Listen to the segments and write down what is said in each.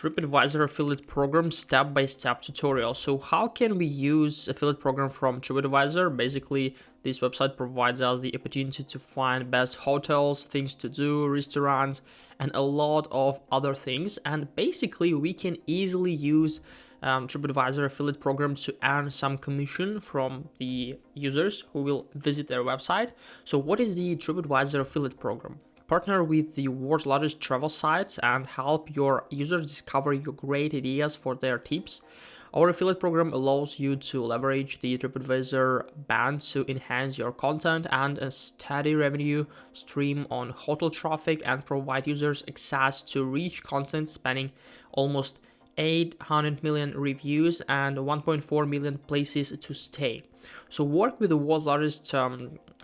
Tripadvisor affiliate program step-by-step tutorial. So how can we use affiliate program from Tripadvisor? Basically, this website provides us the opportunity to find best hotels, things to do, restaurants, and a lot of other things. And basically, we can easily use Tripadvisor affiliate program to earn some commission from the users who will visit their website. So what is the Tripadvisor affiliate program? Partner with the world's largest travel sites and help your users discover your great ideas for their tips. Our affiliate program allows you to leverage the Tripadvisor band to enhance your content and a steady revenue stream on hotel traffic and provide users access to rich content spanning almost 800 million reviews and 1.4 million places to stay. So work with the world's largest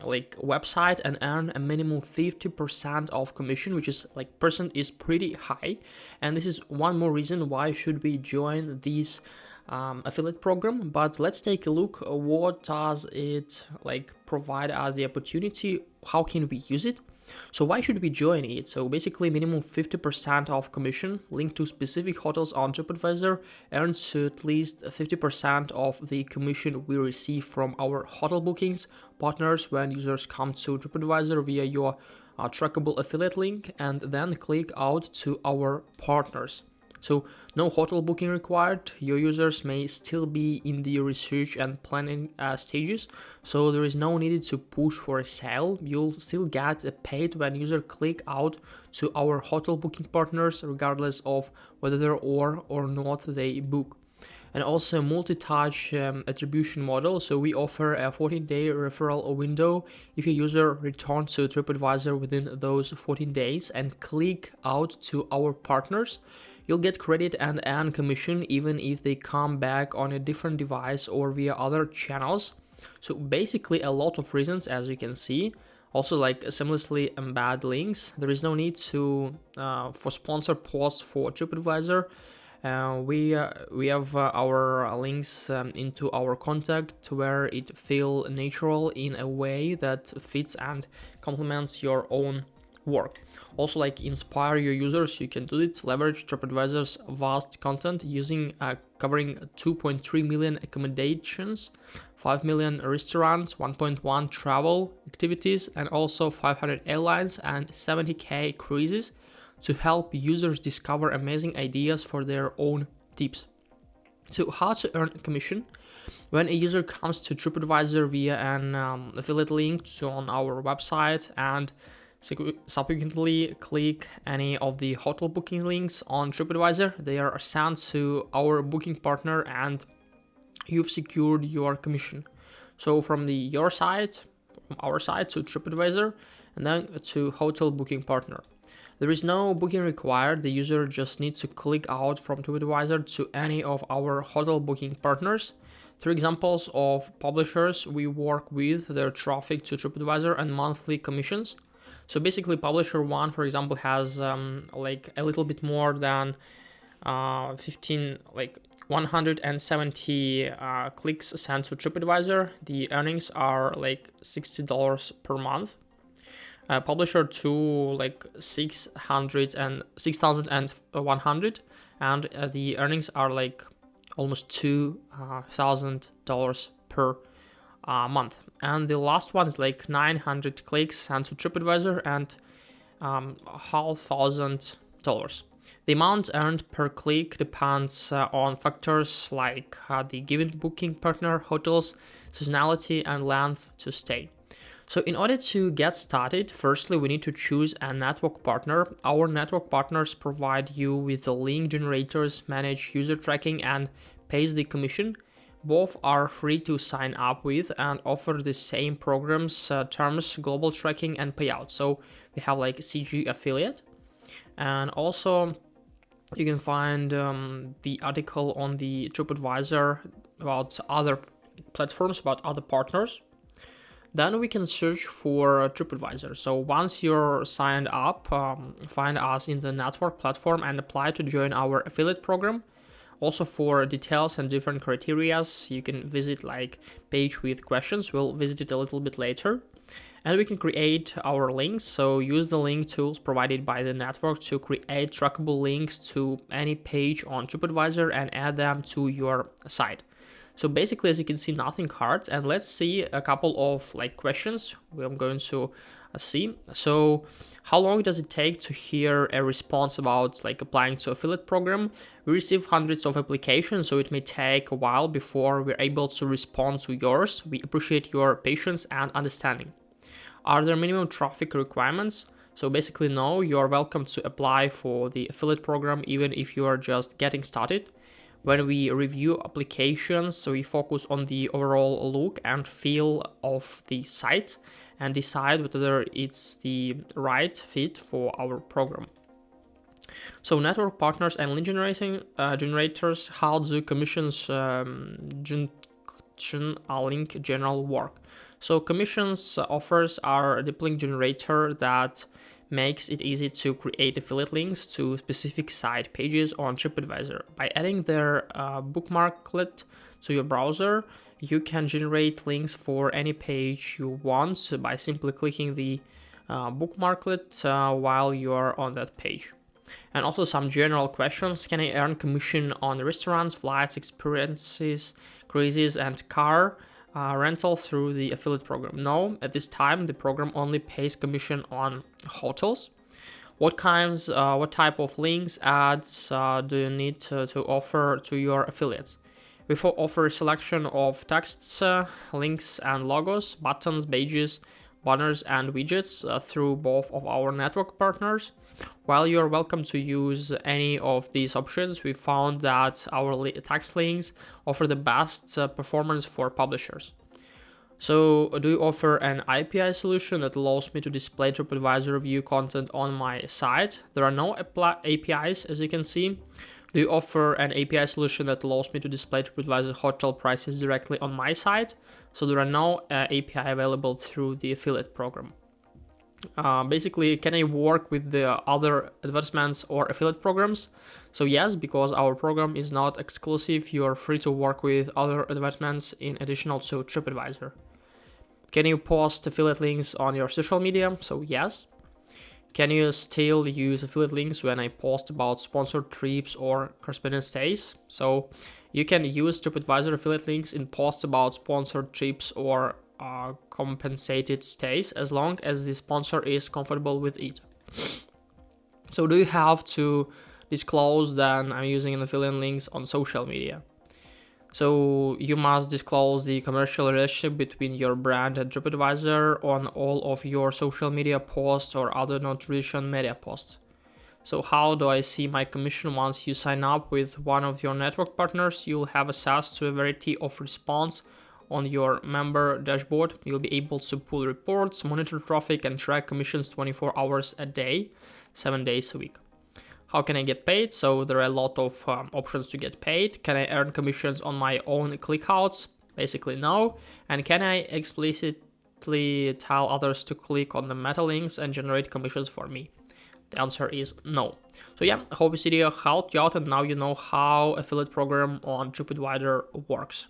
website and earn a minimum 50% of commission, which is percent is pretty high. And this is one more reason why should we join this affiliate program. But let's take a look. What does it provide us the opportunity? How can we use it? So why should we join it? So basically minimum 50% of commission linked to specific hotels on Tripadvisor earns at least 50% of the commission we receive from our hotel bookings partners when users come to Tripadvisor via your trackable affiliate link and then click out to our partners. So no hotel booking required. Your users may still be in the research and planning stages, so there is no need to push for a sale. You'll still get paid when user click out to our hotel booking partners, regardless of whether or not they book. And also multi-touch attribution model. So we offer a 14-day referral window if your user returns to Tripadvisor within those 14 days and click out to our partners. You'll get credit and earn commission even if they come back on a different device or via other channels. So basically a lot of reasons, as you can see. Also seamlessly embed links. There is no need to for sponsor posts for Tripadvisor. We have our links into our contact where it feel natural in a way that fits and complements your own work. Also inspire your users, you can do it. Leverage Tripadvisor's vast content using covering 2.3 million accommodations, 5 million restaurants, 1.1 travel activities, and also 500 airlines and 70k cruises to help users discover amazing ideas for their own tips. So how to earn a commission? When a user comes to Tripadvisor via an affiliate link on our website and subsequently click any of the hotel booking links on Tripadvisor, they are sent to our booking partner and you've secured your commission. So from our side to Tripadvisor and then to hotel booking partner. There is no booking required. The user just needs to click out from Tripadvisor to any of our hotel booking partners. 3 examples of publishers we work with, their traffic to Tripadvisor and monthly commissions. So basically publisher 1, for example, has a little bit more than 170 clicks sent to Tripadvisor. The earnings are $60 per month. Publisher 2 6,100 and the earnings are almost $2,000 per month. And the last one is 900 clicks sent to Tripadvisor and $1,500. The amount earned per click depends on factors like the given booking partner, hotels, seasonality, and length to stay. So in order to get started, firstly, we need to choose a network partner. Our network partners provide you with the link generators, manage user tracking, and pays the commission. Both are free to sign up with and offer the same programs, terms, global tracking, and payout. So we have CG affiliate. And also you can find the article on the Tripadvisor about other platforms, about other partners. Then we can search for Tripadvisor. So once you're signed up, find us in the network platform and apply to join our affiliate program. Also for details and different criteria, you can visit page with questions. We'll visit it a little bit later. And we can create our links. So use the link tools provided by the network to create trackable links to any page on Tripadvisor and add them to your site. So basically, as you can see, nothing hard. And let's see a couple of questions I'm going to see. So how long does it take to hear a response about applying to affiliate program? We receive hundreds of applications, so it may take a while before we're able to respond to yours. We appreciate your patience and understanding. Are there minimum traffic requirements? So basically, no, you're welcome to apply for the affiliate program even if you are just getting started. When we review applications, we focus on the overall look and feel of the site and decide whether it's the right fit for our program. So network partners and lead generators, how do commissions link general work? So commissions offers are a deep link generator that makes it easy to create affiliate links to specific site pages on Tripadvisor. By adding their bookmarklet to your browser, you can generate links for any page you want by simply clicking the bookmarklet while you're on that page. And also some general questions. Can I earn commission on restaurants, flights, experiences, cruises, and car rental through the affiliate program? No, at this time the program only pays commission on hotels. What type of links, ads do you need to offer to your affiliates? We offer a selection of texts, links and logos, buttons, badges, banners and widgets through both of our network partners. While you're welcome to use any of these options, we found that our text links offer the best performance for publishers. So, do you offer an API solution that allows me to display Tripadvisor review content on my site? There are no APIs, as you can see. Do you offer an API solution that allows me to display Tripadvisor hotel prices directly on my site? So there are no API available through the affiliate program. Basically, can I work with the other advertisements or affiliate programs? So yes, because our program is not exclusive, you're free to work with other advertisements in addition to Tripadvisor. Can you post affiliate links on your social media? So yes. Can you still use affiliate links when I post about sponsored trips or correspondent stays? So you can use Tripadvisor affiliate links in posts about sponsored trips or compensated stays as long as the sponsor is comfortable with it. So do you have to disclose that I'm using an affiliate links on social media? So you must disclose the commercial relationship between your brand and Tripadvisor on all of your social media posts or other non-traditional media posts. So how do I see my commission? Once you sign up with one of your network partners, you'll have access to a variety of response on your member dashboard. You'll be able to pull reports, monitor traffic, and track commissions 24 hours a day, 7 days a week. How can I get paid? So there are a lot of options to get paid. Can I earn commissions on my own clickouts? Basically no. And can I explicitly tell others to click on the meta links and generate commissions for me? The answer is no. So yeah, I hope this video helped you out and now you know how affiliate program on Tripadvisor works.